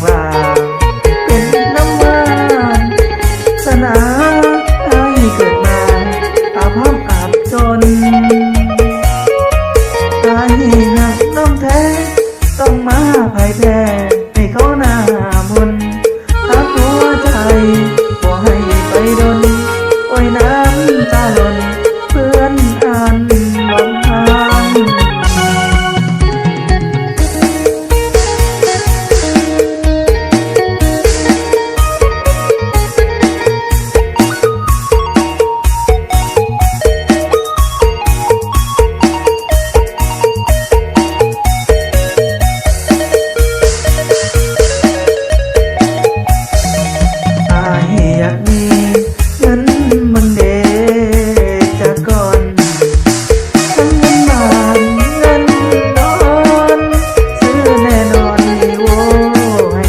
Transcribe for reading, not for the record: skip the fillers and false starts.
ว่าเป็นน้ำหวานสนาให้เกิดมาอาภัพอับจนตายหักน้องแท้ต้องมาพ่ายแพ้ให้เขาหน้ามนทับหัวใจบ่ให้ไปดนโอ้ยน้ำตาหล่นเพื่อนอันหวังหาอยากมีเงินมันเดจากก่อนทั้งเงินบาทเงินนอนซื้อแน่นอนโว้ให้